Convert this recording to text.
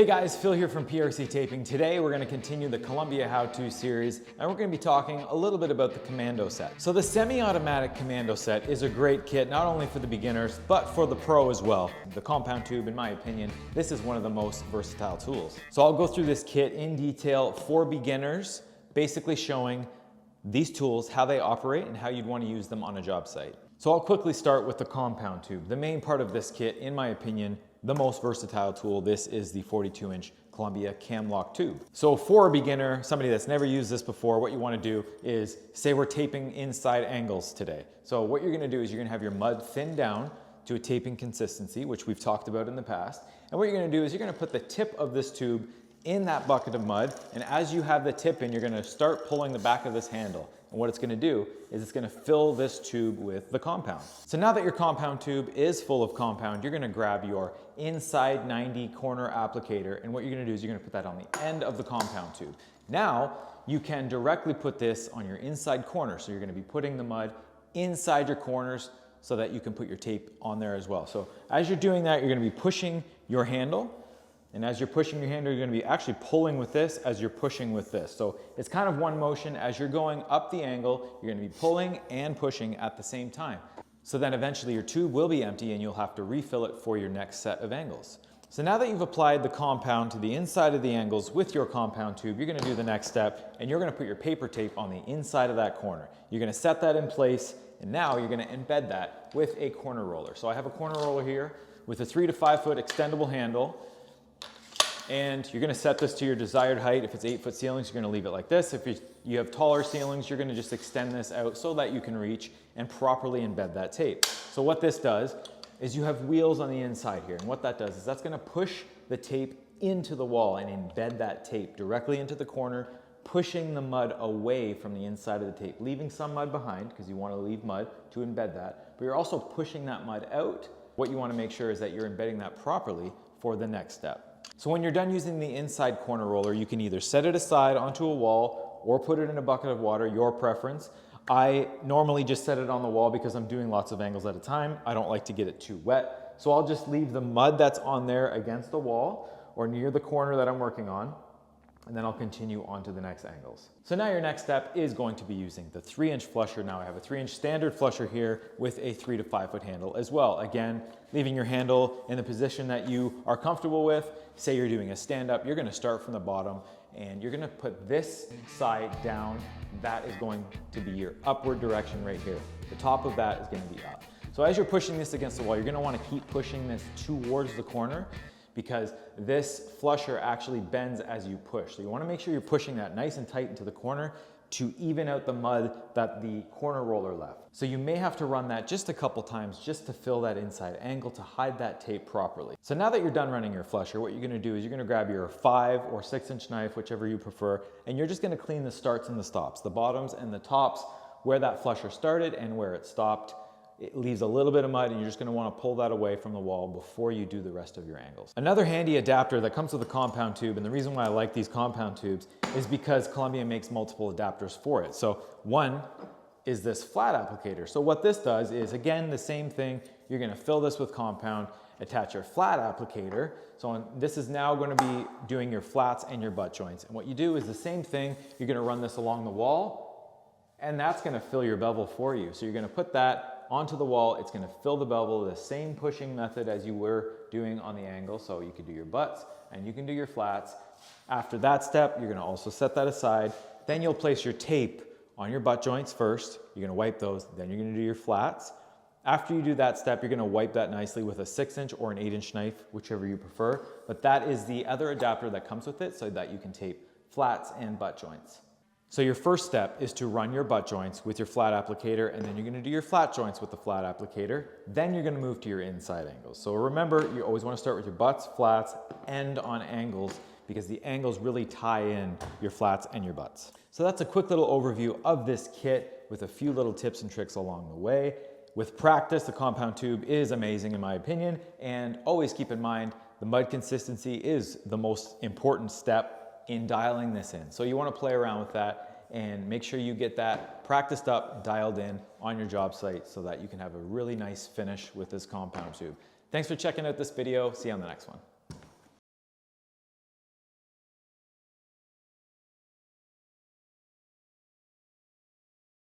Hey guys, Phil here from PRC Taping. Today we're going to continue the Columbia how-to series and we're going to be talking a little bit about the Commando Set. So the semi-automatic Commando Set is a great kit not only for the beginners but for the pro as well. The compound tube, in my opinion, this is one of the most versatile tools. So I'll go through this kit in detail for beginners, basically showing these tools, how they operate and how you'd want to use them on a job site. So I'll quickly start with the compound tube. The main part of this kit, in my opinion, the most versatile tool, this is the 42-inch Columbia cam lock tube. So for a beginner, somebody that's never used this before, what you want to do is, say we're taping inside angles today. So what you're going to do is you're going to have your mud thinned down to a taping consistency, which we've talked about in the past. And what you're going to do is you're going to put the tip of this tube in that bucket of mud, and as you have the tip in, you're going to start pulling the back of this handle. And what it's going to do is it's going to fill this tube with the compound. So now that your compound tube is full of compound, you're going to grab your inside 90 corner applicator, and what you're going to do is you're going to put that on the end of the compound tube. Now you can directly put this on your inside corner, so you're going to be putting the mud inside your corners so that you can put your tape on there as well. So as you're doing that, you're going to be pushing your handle. And as you're pushing your handle, you're going to be actually pulling with this as you're pushing with this. So it's kind of one motion. As you're going up the angle, you're going to be pulling and pushing at the same time. So then eventually your tube will be empty and you'll have to refill it for your next set of angles. So now that you've applied the compound to the inside of the angles with your compound tube, you're going to do the next step and you're going to put your paper tape on the inside of that corner. You're going to set that in place, and now you're going to embed that with a corner roller. So I have a corner roller here with a 3 to 5 foot extendable handle. And you're going to set this to your desired height. If it's 8-foot ceilings, you're going to leave it like this. If you have taller ceilings, you're going to just extend this out so that you can reach and properly embed that tape. So what this does is you have wheels on the inside here. And what that does is that's going to push the tape into the wall and embed that tape directly into the corner, pushing the mud away from the inside of the tape, leaving some mud behind because you want to leave mud to embed that. But you're also pushing that mud out. What you want to make sure is that you're embedding that properly for the next step. So when you're done using the inside corner roller, you can either set it aside onto a wall or put it in a bucket of water, your preference. I normally just set it on the wall because I'm doing lots of angles at a time. I don't like to get it too wet. So I'll just leave the mud that's on there against the wall or near the corner that I'm working on, and then I'll continue on to the next angles. So now your next step is going to be using the 3-inch flusher. Now I have a 3-inch standard flusher here with a 3 to 5 foot handle as well. Again, leaving your handle in the position that you are comfortable with. Say you're doing a stand-up, you're going to start from the bottom and you're going to put this side down. That is going to be your upward direction right here. The top of that is going to be up. So as you're pushing this against the wall, you're going to want to keep pushing this towards the corner, because this flusher actually bends as you push. So you want to make sure you're pushing that nice and tight into the corner to even out the mud that the corner roller left. So you may have to run that just a couple times just to fill that inside angle to hide that tape properly. So now that you're done running your flusher, what you're going to do is you're going to grab your 5 or 6-inch knife, whichever you prefer, and you're just going to clean the starts and the stops, the bottoms and the tops, where that flusher started and where it stopped. It leaves a little bit of mud and you're just going to want to pull that away from the wall before you do the rest of your angles. Another handy adapter that comes with a compound tube, and the reason why I like these compound tubes is because Columbia makes multiple adapters for it. So one is this flat applicator. So what this does is, again, the same thing. You're going to fill this with compound, attach your flat applicator. So this is now going to be doing your flats and your butt joints. And what you do is the same thing. You're going to run this along the wall, and that's going to fill your bevel for you. So you're going to put that onto the wall. It's going to fill the bevel the same pushing method as you were doing on the angle. So you can do your butts and you can do your flats. After that step, you're going to also set that aside. Then you'll place your tape on your butt joints first. You're going to wipe those. Then you're going to do your flats. After you do that step, you're going to wipe that nicely with a 6-inch or an 8-inch knife, whichever you prefer. But that is the other adapter that comes with it so that you can tape flats and butt joints. So your first step is to run your butt joints with your flat applicator, and then you're going to do your flat joints with the flat applicator. Then you're going to move to your inside angles. So remember, you always want to start with your butts, flats, end on angles, because the angles really tie in your flats and your butts. So that's a quick little overview of this kit with a few little tips and tricks along the way. With practice, the compound tube is amazing in my opinion, and always keep in mind the mud consistency is the most important step in dialing this in. So you want to play around with that and make sure you get that practiced up, dialed in on your job site so that you can have a really nice finish with this compound tube. Thanks for checking out this video. See you on the next one.